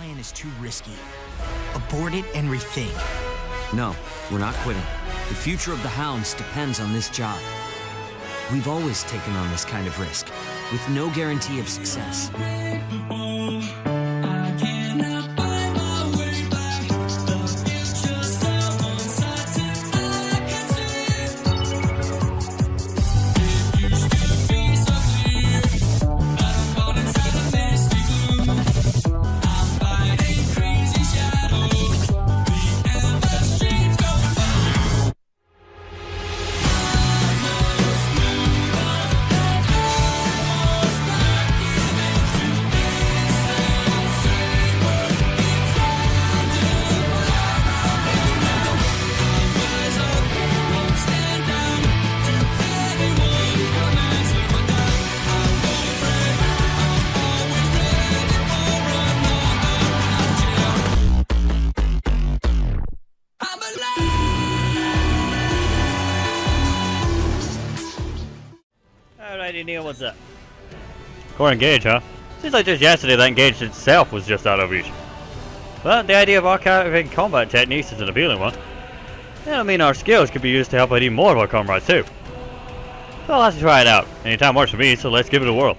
plan is too risky. Abort it and rethink. No, we're not quitting. The future of the hounds depends on this job. We've always taken on this kind of risk, with no guarantee of success. Alrighty, Neil, what's up? Core engage, huh? Seems like just yesterday that engage itself was just out of reach. But the idea of archiving combat techniques is an appealing one. That'll mean our skills could be used to help out even more of our comrades too. So let's try it out. Anytime works for me, so let's give it a whirl.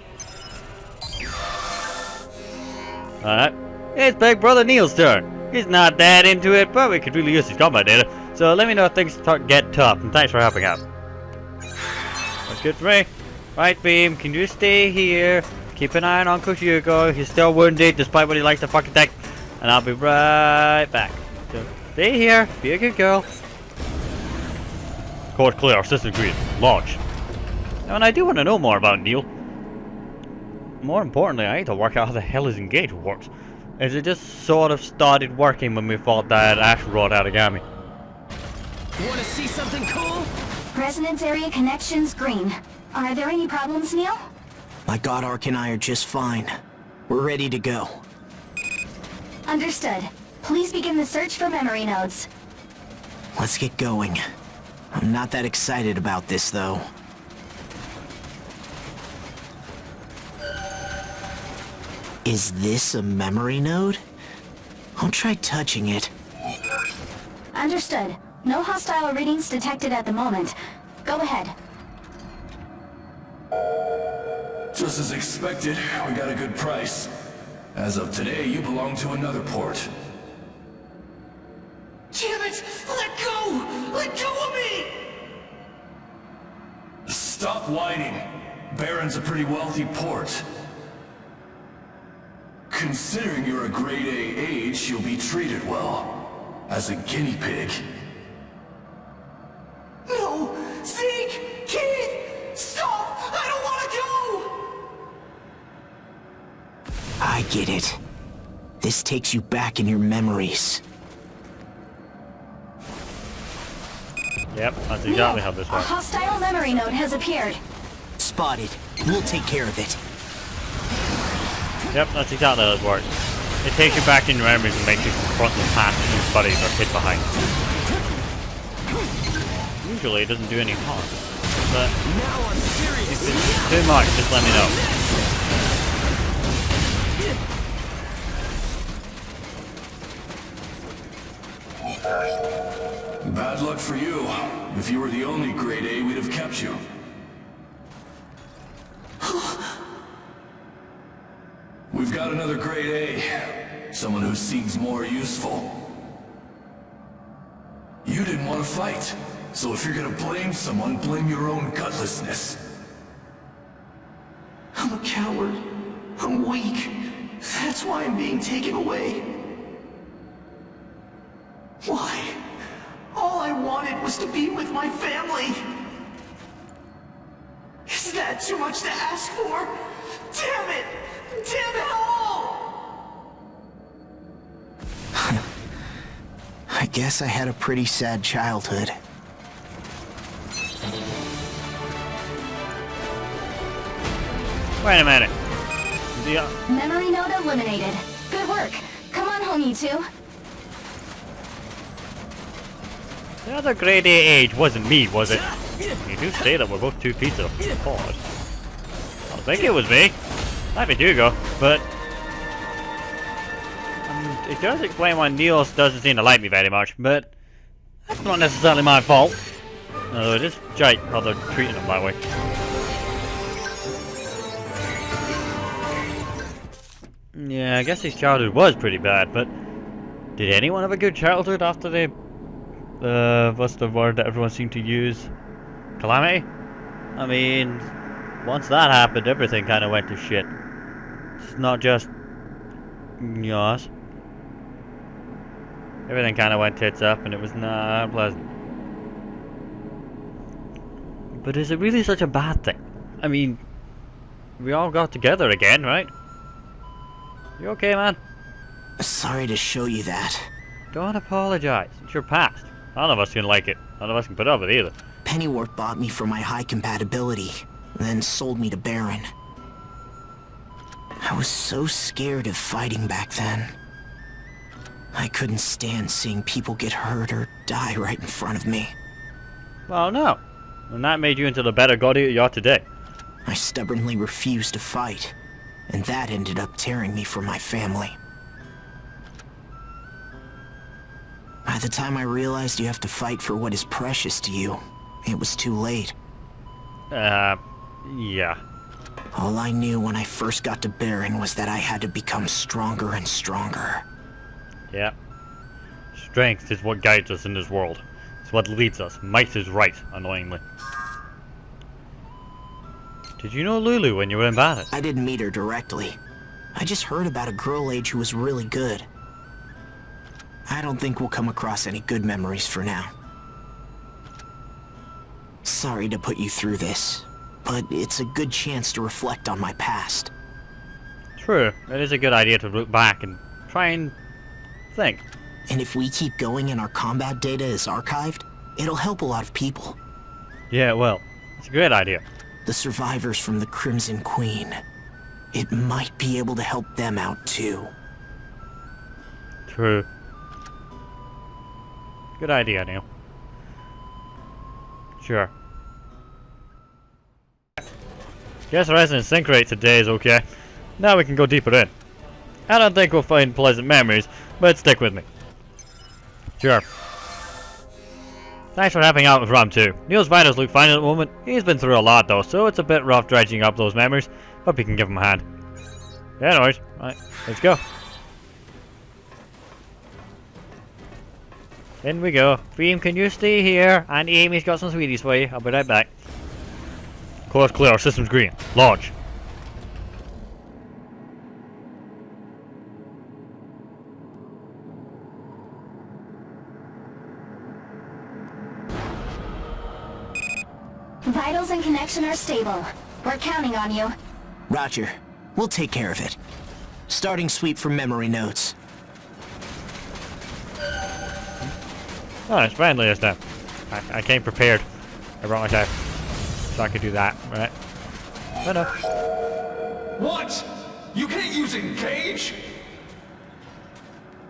Alright, it's Big Brother Neil's turn. He's not that into it, but we could really use his combat data. So let me know if things get tough, and thanks for helping out. That's good for me. Right, Beam, can you stay here? Keep an eye on Uncle Hugo. He's still wounded, despite what he likes to fucking take. And I'll be right back. So stay here. Be a good girl. Court clear. Our system agreed. Launch. Now, and I do want to know more about Neil. More importantly, I need to work out how the hell his engage works. Is it just sort of started working when we fought that asteroid origami? Want to see something cool? Resonance area connections green. Are there any problems, Neil? My God Ark and I are just fine. We're ready to go. Understood. Please begin the search for memory nodes. Let's get going. I'm not that excited about this, though. Is this a memory node? I'll try touching it. Understood. No hostile readings detected at the moment. Go ahead. Just as expected, we got a good price. As of today, you belong to another port. Damn it! Let go! Let go of me! Stop whining. Baron's a pretty wealthy port. Considering you're a grade A age, you'll be treated well. As a guinea pig. No! Zeke! Keith! Stop! I don't want to go! I get it. This takes you back in your memories. Yep, that's exactly how this A works. hostile memory node has appeared. Spotted. We'll take care of it. Yep, that's exactly how this works. It takes you back in your memories and makes you confront the past that your buddies are hid behind. Usually it doesn't do any harm, but Now I'm serious. if it's too much, just let me know. Bad luck for you. If you were the only grade A, we'd have kept you. We've got another grade A. Someone who seems more useful. You didn't want to fight. So if you're gonna blame someone, blame your own gutlessness. I'm a coward. I'm weak. That's why I'm being taken away. Why? All I wanted was to be with my family. Is that too much to ask for? Damn it! Damn it all! I guess I had a pretty sad childhood. Wait a minute. Memory node eliminated. Good work. Come on home, you two. The other grade A age wasn't me, was it? You do say that we're both two pizza pods. I think it was me. Might be Hugo, but I'm it does explain why Niels doesn't seem to like me very much, but that's not necessarily my fault. Although it is shite how they're treating him that way. Yeah, I guess his childhood was pretty bad, but did anyone have a good childhood after they, what's the word that everyone seemed to use? Calamity? I mean, once that happened, everything kind of went to shit. It's not just Yas. Everything kind of went tits up, and it was not pleasant. But is it really such a bad thing? I mean, we all got together again, right? You okay, man? Sorry to show you that. Don't apologize. It's your past. None of us can like it. None of us can put up with it either. Pennyworth bought me for my high compatibility, then sold me to Baron. I was so scared of fighting back then. I couldn't stand seeing people get hurt or die right in front of me. Well, no. And that made you into the better god you are today. I stubbornly refused to fight, and that ended up tearing me from my family. By the time I realized you have to fight for what is precious to you, it was too late. Yeah. All I knew when I first got to Baron was that I had to become stronger and stronger. Yeah. Strength is what guides us in this world. It's what leads us. Might is right, annoyingly. Did you know Lulu when you were in Baron? I didn't meet her directly. I just heard about a girl age who was really good. I don't think we'll come across any good memories for now. Sorry to put you through this, but it's a good chance to reflect on my past. True. It is a good idea to look back and try and think. And if we keep going and our combat data is archived, it'll help a lot of people. Yeah, well, it's a great idea. The survivors from the Crimson Queen. It might be able to help them out too. True. Good idea, Neil. Sure. Guess resonance sync rate today is okay. Now we can go deeper in. I don't think we'll find pleasant memories, but stick with me. Sure. Thanks for helping out with Rom too. Neil's vitals look fine at the moment. He's been through a lot though, so it's a bit rough dredging up those memories. Hope you can give him a hand. Yeah, anyways, right, let's go. In we go. Dream, can you stay here? And Amy's got some sweeties for you. I'll be right back. Course clear. Systems green. Launch. Vitals and connection are stable. We're counting on you. Roger. We'll take care of it. Starting sweep from memory nodes. Oh, it's friendly this time. I came prepared. I brought my time. So I could do that, right? Oh no. What? You can't use Engage?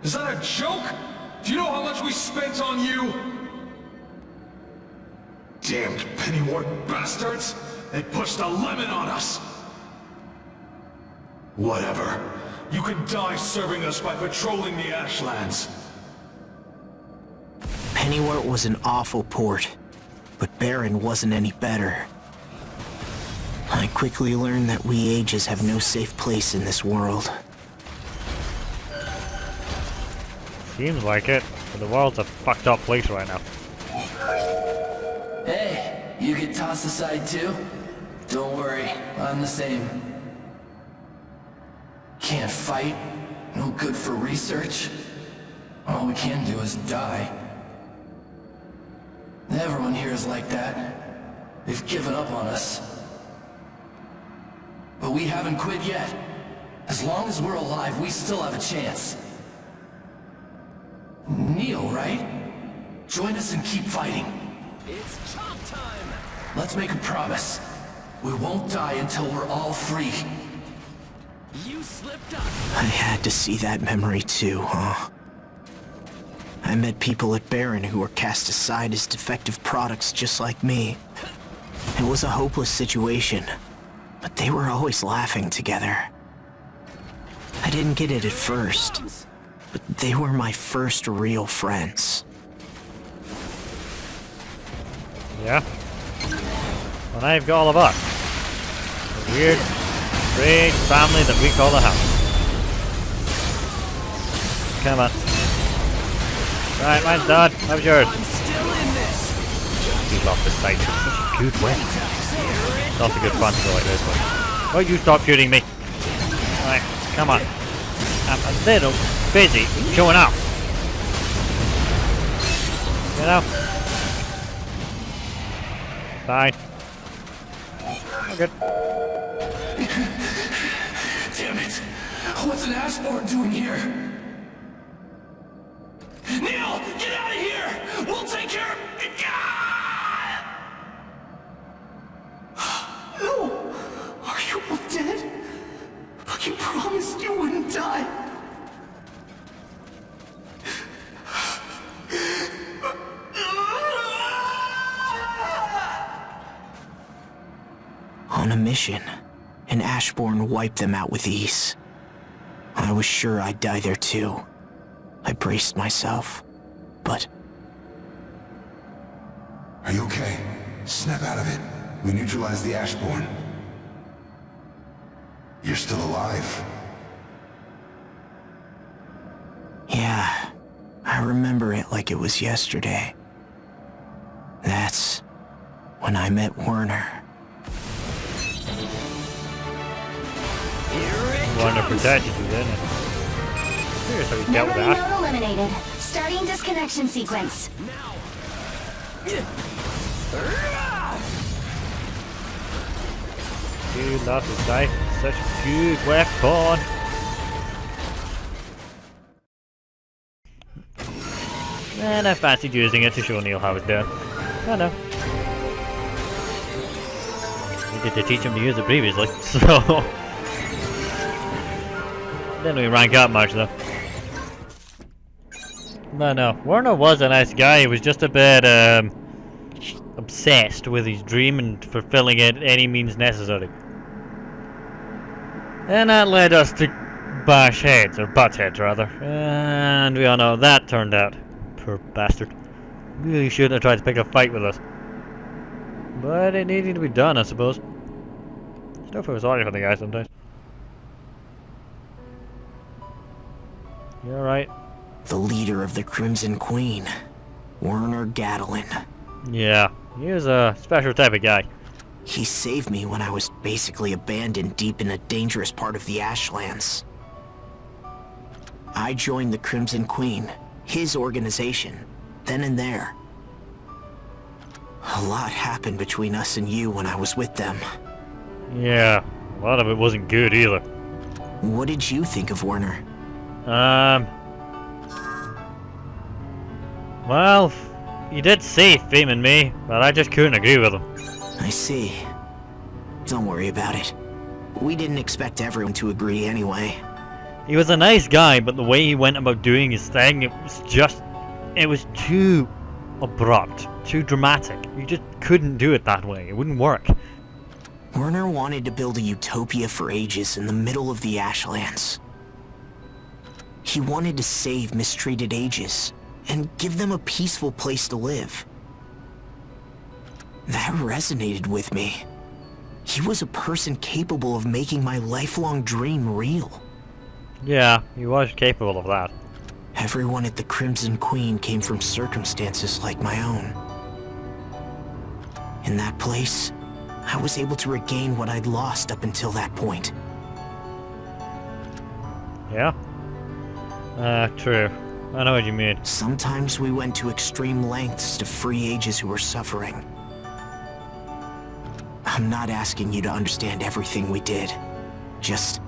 Is that a joke? Do you know how much we spent on you? Damned Pennyworth bastards! They pushed a lemon on us! Whatever. You can die serving us by patrolling the Ashlands. Pennyworth was an awful port, but Baron wasn't any better. I quickly learned that we ages have no safe place in this world. Seems like it, but the world's a fucked up place right now. Hey, you get tossed aside too? Don't worry, I'm the same. Can't fight, no good for research. All we can do is die. Everyone here is like that. They've given up on us. But we haven't quit yet. As long as we're alive, we still have a chance. Neil, right? Join us and keep fighting. It's chop time! Let's make a promise. We won't die until we're all free. You slipped up. I had to see that memory too, huh? I met people at Baron who were cast aside as defective products just like me. It was a hopeless situation, but they were always laughing together. I didn't get it at first, but they were my first real friends. Yeah? Well, now you've got all of us. A weird, strange family that we call the Hounds. Come on. Right, mine's done. How's yours? I'm still in this. You love this sight. It's such a good way. It's also good fun to go like this, but... Why you stop shooting me? Alright, come on. I'm a little busy showing up. You know? Fine. I'm good. Damn it! What's an Ashborn doing here? Neil, get out of here! We'll take care of... No! Are you all dead? You promised you wouldn't die. On a mission, an Ashborn wiped them out with ease. I was sure I'd die there too. I braced myself, but... Are you okay? Snap out of it. We neutralized the Ashborn. You're still alive. Yeah, I remember it like it was yesterday. That's when I met Werner. Wanted to protect you, didn't it? Here's how you dealt with Memory that. node eliminated. Starting disconnection sequence. Dude, love this knife. Such a good weapon. And I fancied using it to show Neil how it's done. I know. Needed to teach him to use it previously, so... Didn't we rank up much though. But no, Werner was a nice guy. He was just a bit obsessed with his dream and fulfilling it any means necessary. And that led us to bash heads, or butt heads rather. And we all know how that turned out. Poor bastard. Really shouldn't have tried to pick a fight with us. But it needed to be done, I suppose. Still feel sorry for the guy sometimes. You alright? The leader of the Crimson Queen, Werner Gatlin. Yeah, he was a special type of guy. He saved me when I was basically abandoned deep in a dangerous part of the Ashlands. I joined the Crimson Queen, his organization, then and there. A lot happened between us and you when I was with them. Yeah, a lot of it wasn't good either. What did you think of Werner? Well, he did save Fame and me, but I just couldn't agree with him. I see. Don't worry about it. We didn't expect everyone to agree anyway. He was a nice guy, but the way he went about doing his thing, it was too abrupt, too dramatic. You just couldn't do it that way. It wouldn't work. Werner wanted to build a utopia for ages in the middle of the Ashlands. He wanted to save mistreated ages and give them a peaceful place to live. That resonated with me. He was a person capable of making my lifelong dream real. Yeah, he was capable of that. Everyone at the Crimson Queen came from circumstances like my own. In that place, I was able to regain what I'd lost up until that point. Yeah? True. I know what you mean. Sometimes we went to extreme lengths to free ages who were suffering. I'm not asking you to understand everything we did. Just...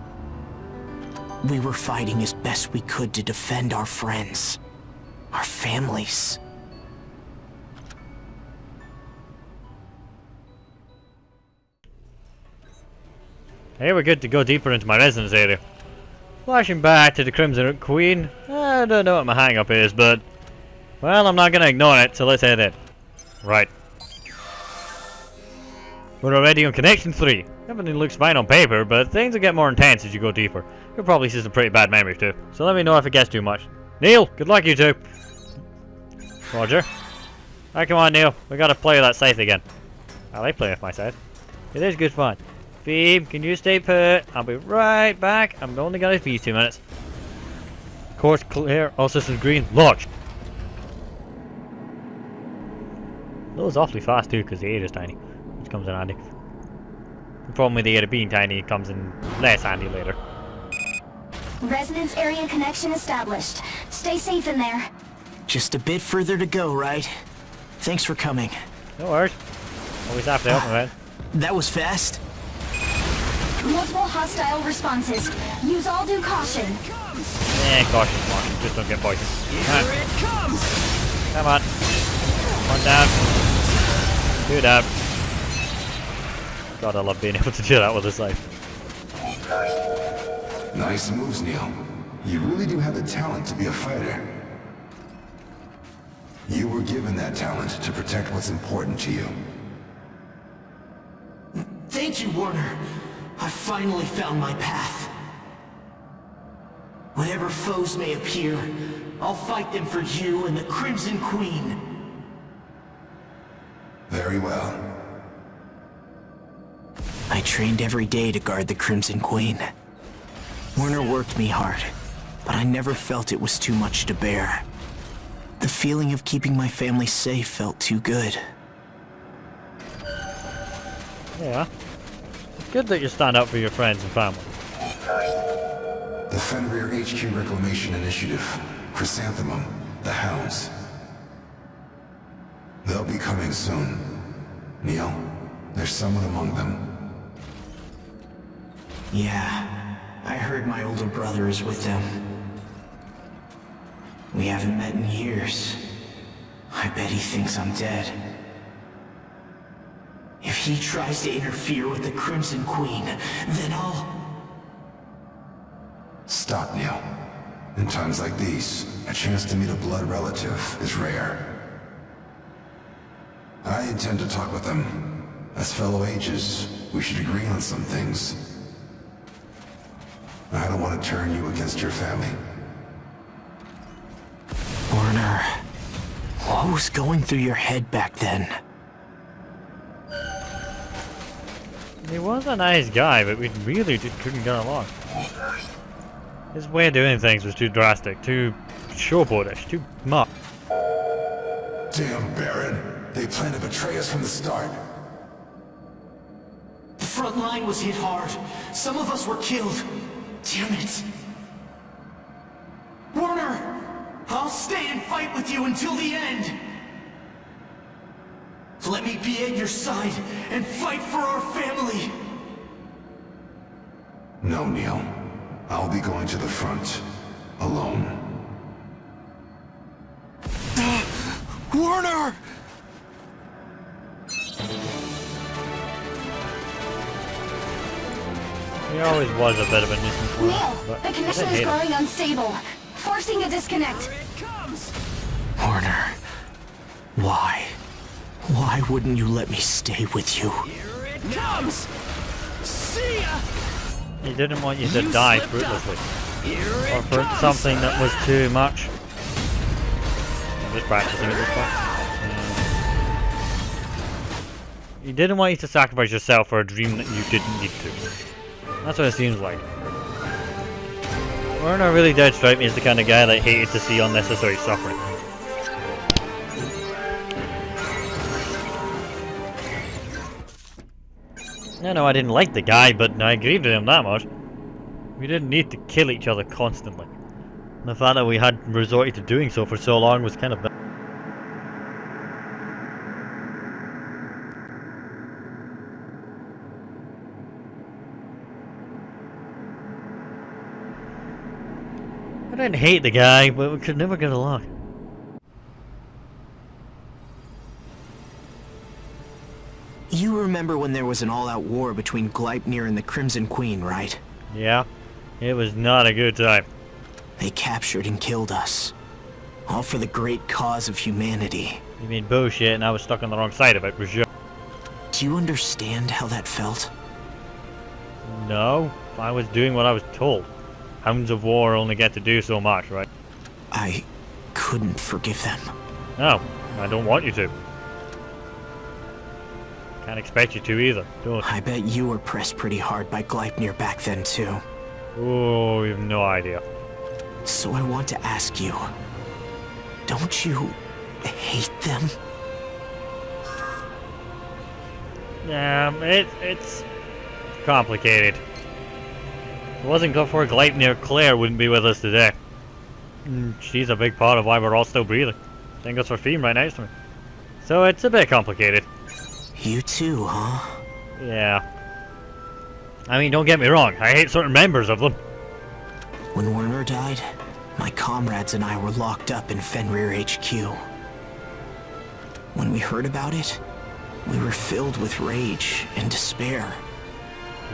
we were fighting as best we could to defend our friends. Our families. Hey, we're good to go deeper into my residence area. Flashing back to the Crimson Queen. I don't know what my hang-up is, but... well, I'm not gonna ignore it, so let's head in. Right. We're already on connection 3. Everything looks fine on paper, but things will get more intense as you go deeper. You'll probably see some pretty bad memories too. So let me know if it gets too much. Neil, good luck you two. Roger. Alright, come on Neil. We gotta play with that scythe again. I like playing with my scythe. It is good fun. Phoebe, can you stay put? I'll be right back. I'm only gonna be 2 minutes. Course clear. All systems green. Launch. Loads awfully fast too, because the age is tiny, which comes in handy. The problem with the area being tiny, it comes in less handy later. Resonance area connection established. Stay safe in there. Just a bit further to go, right? Thanks for coming. No worries. Always have to help, my man. That was fast. Multiple hostile responses. Use all due caution. Caution, caution. Just don't get poisoned. Right. Come on. One down. 2 down. God, I love being able to do that with this life. Nice moves, Neil. You really do have the talent to be a fighter. You were given that talent to protect what's important to you. Thank you, Warner. I finally found my path. Whatever foes may appear, I'll fight them for you and the Crimson Queen. Very well. I trained every day to guard the Crimson Queen. Warner worked me hard, but I never felt it was too much to bear. The feeling of keeping my family safe felt too good. Yeah. It's good that you stand up for your friends and family. The Fenrir HQ Reclamation Initiative. Chrysanthemum. The Hounds. They'll be coming soon. Neil, there's someone among them. Yeah, I heard my older brother is with them. We haven't met in years. I bet he thinks I'm dead. If he tries to interfere with the Crimson Queen, then I'll... Stop, Neil. In times like these, a chance to meet a blood relative is rare. I intend to talk with them. As fellow ages, we should agree on some things. I don't want to turn you against your family. Warner, what was going through your head back then? He was a nice guy, but we really couldn't get along. His way of doing things was too drastic, too showboatish, too much. Damn, Baron. They plan to betray us from the start. The front line was hit hard. Some of us were killed. Damn it. Warner! I'll stay and fight with you until the end! Let me be at your side and fight for our family! No, Neil. I'll be going to the front. Alone. Warner! He always was a bit of a nuisance for us, Neil, but the I connection didn't is hate him. growing unstable. Forcing a disconnect. Warner, why? Why wouldn't you let me stay with you? He didn't want you to die fruitlessly. Or for something that was too much. I'm just practicing at this point. He didn't want you to sacrifice yourself for a dream that you didn't need to. That's what it seems like. Werner really did strike me as the kind of guy that hated to see unnecessary suffering. I didn't like the guy, but I agreed with him that much. We didn't need to kill each other constantly. And the fact that we had resorted to doing so for so long was kind of bad. I didn't hate the guy, but we could never get along. You remember when there was an all-out war between Gleipnir and the Crimson Queen, right? Yeah, it was not a good time. They captured and killed us. All for the great cause of humanity. You mean bullshit and I was stuck on the wrong side of it, for sure. Do you understand how that felt? No, I was doing what I was told. Hounds of War only get to do so much, right? I couldn't forgive them. No, I don't want you to. Can't expect you to either, don't I bet you were pressed pretty hard by Gleipnir back then too. Oh, you have no idea. So I want to ask you, don't you hate them? Yeah, it's complicated. If it wasn't good for Gleipnir, Claire wouldn't be with us today. She's a big part of why we're all still breathing. Thank us for Fiend right next to me. So it's a bit complicated. You too, huh? Yeah. I mean, don't get me wrong, I hate certain members of them. When Werner died, my comrades and I were locked up in Fenrir HQ. When we heard about it, we were filled with rage and despair.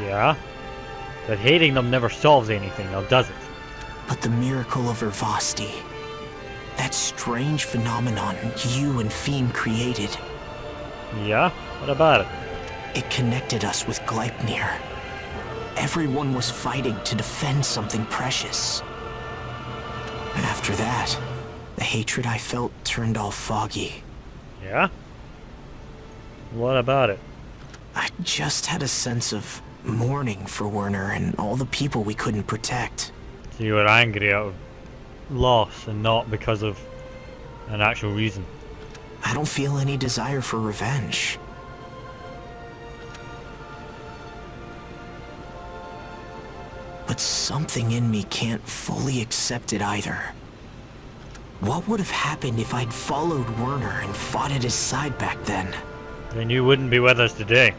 Yeah? But hating them never solves anything, now does it? But the miracle of Urvasti, that strange phenomenon you and Fiend created, Yeah? What about it? it connected us with Gleipnir. Everyone was fighting to defend something precious. After that, the hatred I felt turned all foggy. Yeah? What about it? I just had a sense of mourning for Werner and all the people we couldn't protect. So you were angry out of loss and not because of an actual reason. I don't feel any desire for revenge. But something in me can't fully accept it either. What would have happened if I'd followed Werner and fought at his side back then? Then you wouldn't be with us today.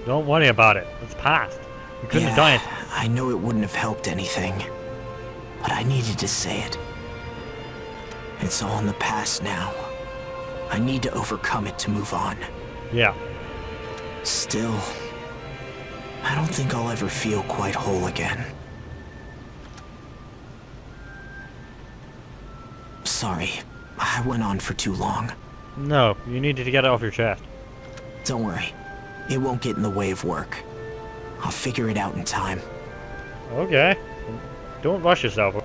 Don't worry about it. It's past. You couldn't have done it. I know it wouldn't have helped anything, but I needed to say it. It's all in the past now. I need to overcome it to move on. Yeah. Still, I don't think I'll ever feel quite whole again. Sorry, I went on for too long. No, you needed to get it off your chest. Don't worry, it won't get in the way of work. I'll figure it out in time. Okay. Don't rush yourself.